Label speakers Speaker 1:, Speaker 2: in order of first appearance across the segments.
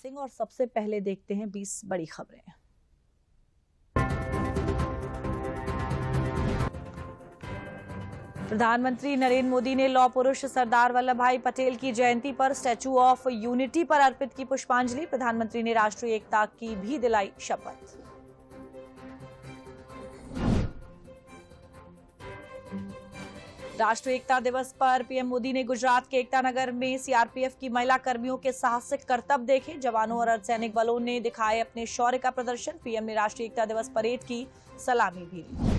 Speaker 1: सिंह और सबसे पहले देखते हैं 20 बड़ी खबरें। प्रधानमंत्री नरेंद्र मोदी ने लौह पुरुष सरदार वल्लभ भाई पटेल की जयंती पर स्टैच्यू ऑफ यूनिटी पर अर्पित की पुष्पांजलि। प्रधानमंत्री ने राष्ट्रीय एकता की भी दिलाई शपथ। राष्ट्रीय एकता दिवस पर पीएम मोदी ने गुजरात के एकता नगर में सीआरपीएफ की महिला कर्मियों के साहसिक करतब देखे। जवानों और अर्धसैनिक बलों ने दिखाए अपने शौर्य का प्रदर्शन। पीएम ने राष्ट्रीय एकता दिवस परेड की सलामी भी ली।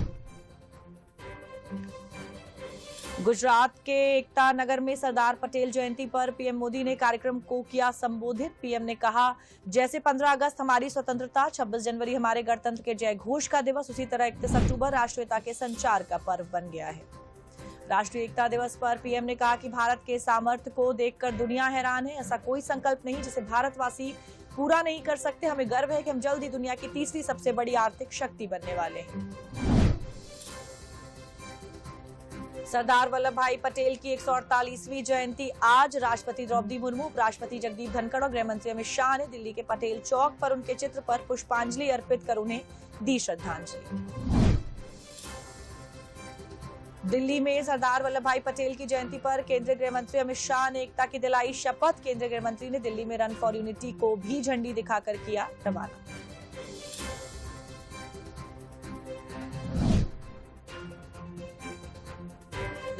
Speaker 1: गुजरात के एकता नगर में सरदार पटेल जयंती पर पीएम मोदी ने कार्यक्रम को किया संबोधित। पीएम ने कहा, जैसे 15 अगस्त हमारी स्वतंत्रता, 26 जनवरी हमारे गणतंत्र के जय घोष का दिवस, उसी तरह 31 अक्टूबर राष्ट्रीयता के संचार का पर्व बन गया है। राष्ट्रीय एकता दिवस पर पीएम ने कहा कि भारत के सामर्थ्य को देखकर दुनिया हैरान है। ऐसा कोई संकल्प नहीं जिसे भारतवासी पूरा नहीं कर सकते। हमें गर्व है कि हम जल्द ही दुनिया की तीसरी सबसे बड़ी आर्थिक शक्ति बनने वाले हैं। सरदार वल्लभ भाई पटेल की 148वीं जयंती आज। राष्ट्रपति द्रौपदी मुर्मू, उपराष्ट्रपति जगदीप धनखड़ और गृहमंत्री अमित शाह ने दिल्ली के पटेल चौक पर उनके चित्र पर पुष्पांजलि अर्पित कर उन्हें दी श्रद्धांजलि। दिल्ली में सरदार वल्लभ भाई पटेल की जयंती पर केंद्रीय गृहमंत्री अमित शाह ने एकता की दिलाई शपथ। केंद्रीय गृहमंत्री ने दिल्ली में रन फॉर यूनिटी को भी झंडी दिखाकर किया रवाना।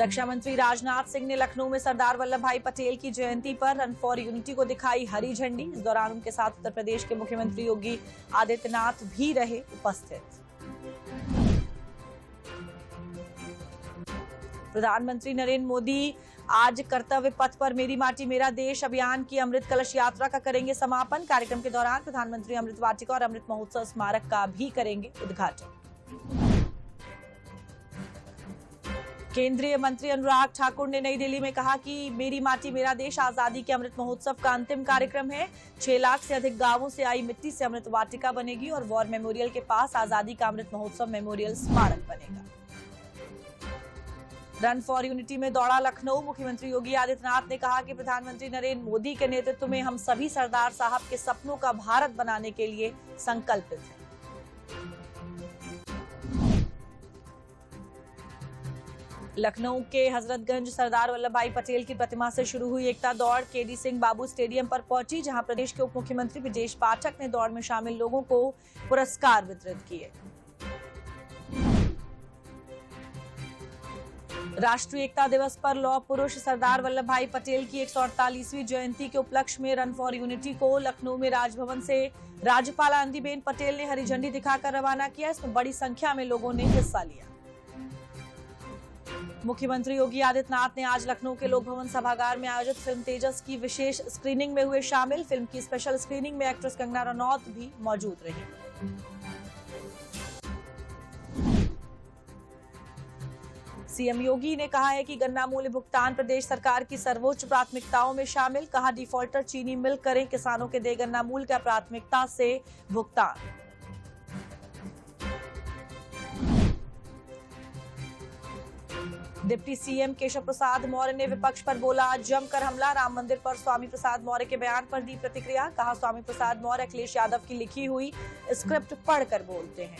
Speaker 1: रक्षा मंत्री राजनाथ सिंह ने लखनऊ में सरदार वल्लभ भाई पटेल की जयंती पर रन फॉर यूनिटी को दिखाई हरी झंडी। इस दौरान उनके साथ उत्तर प्रदेश के मुख्यमंत्री योगी आदित्यनाथ भी रहे उपस्थित। प्रधानमंत्री नरेंद्र मोदी आज कर्तव्य पथ पर मेरी माटी मेरा देश अभियान की अमृत कलश यात्रा का करेंगे समापन। कार्यक्रम के दौरान प्रधानमंत्री अमृत वाटिका और अमृत महोत्सव स्मारक का भी करेंगे उद्घाटन। केंद्रीय मंत्री अनुराग ठाकुर ने नई दिल्ली में कहा कि मेरी माटी मेरा देश आजादी के अमृत महोत्सव का अंतिम कार्यक्रम है। 6 लाख से अधिक गांवों से आई मिट्टी से अमृत वाटिका बनेगी और वॉर मेमोरियल के पास आजादी का अमृत महोत्सव मेमोरियल स्मारक बनेगा। रन फॉर यूनिटी में दौड़ा लखनऊ। मुख्यमंत्री योगी आदित्यनाथ ने कहा कि प्रधानमंत्री नरेंद्र मोदी के नेतृत्व में हम सभी सरदार साहब के सपनों का भारत बनाने के लिए संकल्पित हैं। लखनऊ के हजरतगंज सरदार वल्लभ भाई पटेल की प्रतिमा से शुरू हुई एकता दौड़ केडी सिंह बाबू स्टेडियम पर पहुंची, जहां प्रदेश के उप मुख्यमंत्री ब्रजेश पाठक ने दौड़ में शामिल लोगों को पुरस्कार वितरित किए। राष्ट्रीय एकता दिवस पर लौह पुरुष सरदार वल्लभ भाई पटेल की 148वीं जयंती के उपलक्ष्य में रन फॉर यूनिटी को लखनऊ में राजभवन से राज्यपाल आनंदीबेन पटेल ने हरी झंडी दिखाकर रवाना किया। इसमें बड़ी संख्या में लोगों ने हिस्सा लिया। मुख्यमंत्री योगी आदित्यनाथ ने आज लखनऊ के लोक भवन सभागार में आयोजित फिल्म तेजस की विशेष स्क्रीनिंग में हुए शामिल। फिल्म की स्पेशल स्क्रीनिंग में एक्ट्रेस कंगना रनौत भी मौजूद रही। सीएम योगी ने कहा है कि गन्ना मूल्य भुगतान प्रदेश सरकार की सर्वोच्च प्राथमिकताओं में शामिल। कहा, डिफॉल्टर चीनी मिल करें, किसानों के दे गन्ना मूल्य का प्राथमिकता से भुगतान। डिप्टी सीएम केशव प्रसाद मौर्य ने विपक्ष पर बोला जमकर हमला। राम मंदिर पर स्वामी प्रसाद मौर्य के बयान पर दी प्रतिक्रिया। कहा, स्वामी प्रसाद मौर्य अखिलेश यादव की लिखी हुई स्क्रिप्ट पढ़कर बोलते हैं।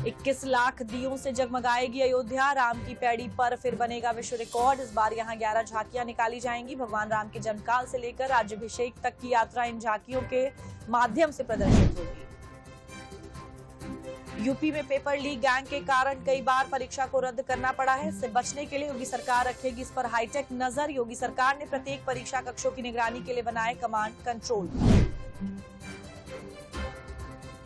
Speaker 1: 21 लाख दियों से जगमगाएगी अयोध्या। राम की पैड़ी पर फिर बनेगा विश्व रिकॉर्ड। इस बार यहां 11 झांकियां निकाली जाएंगी। भगवान राम के जन्मकाल से लेकर राज्याभिषेक तक की यात्रा इन झांकियों के माध्यम से प्रदर्शित होगी। यूपी में पेपर लीक गैंग के कारण कई बार परीक्षा को रद्द करना पड़ा है। इससे बचने के लिए योगी सरकार रखेगी इस पर हाईटेक नजर। योगी सरकार ने प्रत्येक परीक्षा कक्षों की निगरानी के लिए बनाए command control.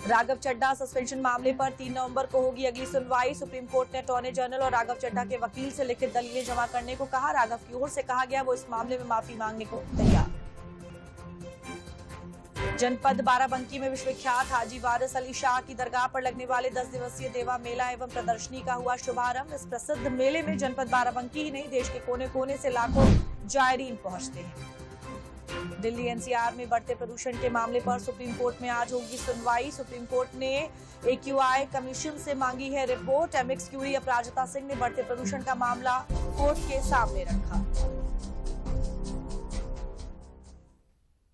Speaker 1: Raghav Chadha suspension मामले पर 3 नवंबर को होगी अगली सुनवाई। सुप्रीम कोर्ट ने अटॉर्नी जनरल और राघव चड्ढा के वकील से लिखित दलीलें जमा करने को कहा। राघव की ओर से कहा गया वो इस मामले में माफी मांगने को तैयार। जनपद बाराबंकी में विश्वविख्यात हाजी वारिस अली शाह की दरगाह पर लगने वाले 10 दिवसीय देवा मेला एवं प्रदर्शनी का हुआ शुभारंभ। इस प्रसिद्ध मेले में जनपद बाराबंकी ही नहीं, देश के कोने कोने से लाखों जायरीन पहुंचते हैं। दिल्ली एनसीआर में बढ़ते प्रदूषण के मामले पर सुप्रीम कोर्ट में आज होगी सुनवाई। सुप्रीम कोर्ट ने एक्यूआई कमीशन से मांगी है रिपोर्ट। एमएक्स क्यूरी अपराजिता सिंह ने बढ़ते प्रदूषण का मामला कोर्ट के सामने रखा।